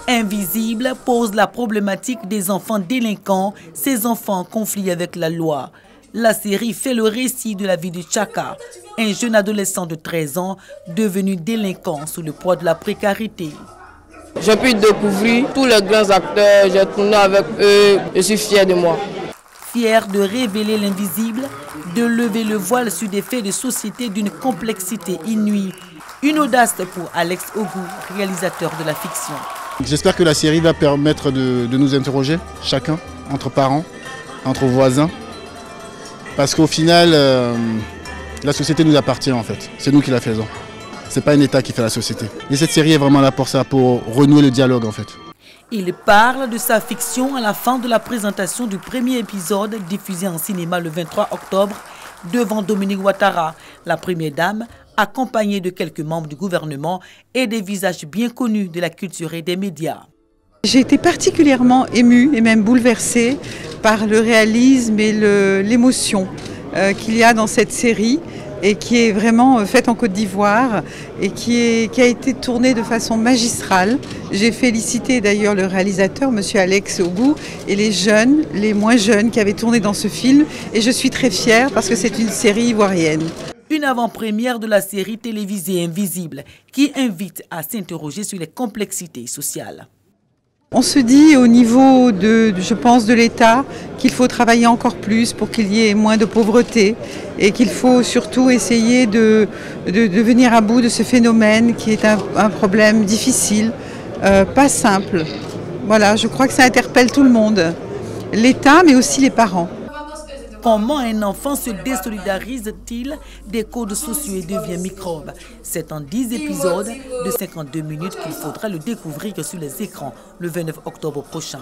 Invisible pose la problématique des enfants délinquants, ces enfants en conflit avec la loi. La série fait le récit de la vie de Chaka, un jeune adolescent de 13 ans devenu délinquant sous le poids de la précarité. J'ai pu découvrir tous les grands acteurs, j'ai tourné avec eux, je suis fier de moi. Fier de révéler l'invisible, de lever le voile sur des faits de société d'une complexité inouïe. Une audace pour Alex Ogou, réalisateur de la fiction. J'espère que la série va permettre de nous interroger, chacun, entre parents, entre voisins. Parce qu'au final, la société nous appartient en fait. C'est nous qui la faisons. Ce n'est pas un État qui fait la société. Et cette série est vraiment là pour ça, pour renouer le dialogue en fait. Il parle de sa fiction à la fin de la présentation du premier épisode diffusé en cinéma le 23 octobre devant Dominique Ouattara, la première dame, accompagnée de quelques membres du gouvernement et des visages bien connus de la culture et des médias. J'ai été particulièrement émue et même bouleversée par le réalisme et l'émotion qu'il y a dans cette série et qui est vraiment faite en Côte d'Ivoire et qui a été tournée de façon magistrale. J'ai félicité d'ailleurs le réalisateur, M. Alex Ogou, et les jeunes, les moins jeunes qui avaient tourné dans ce film. Et je suis très fière parce que c'est une série ivoirienne. Une avant-première de la série télévisée Invisible qui invite à s'interroger sur les complexités sociales. On se dit au niveau je pense, de l'État qu'il faut travailler encore plus pour qu'il y ait moins de pauvreté et qu'il faut surtout essayer de venir à bout de ce phénomène qui est un problème difficile, pas simple. Voilà, je crois que ça interpelle tout le monde, l'État mais aussi les parents. Comment un enfant se désolidarise-t-il des codes sociaux et devient microbe? C'est en 10 épisodes de 52 minutes qu'il faudra le découvrir sur les écrans le 29 octobre prochain.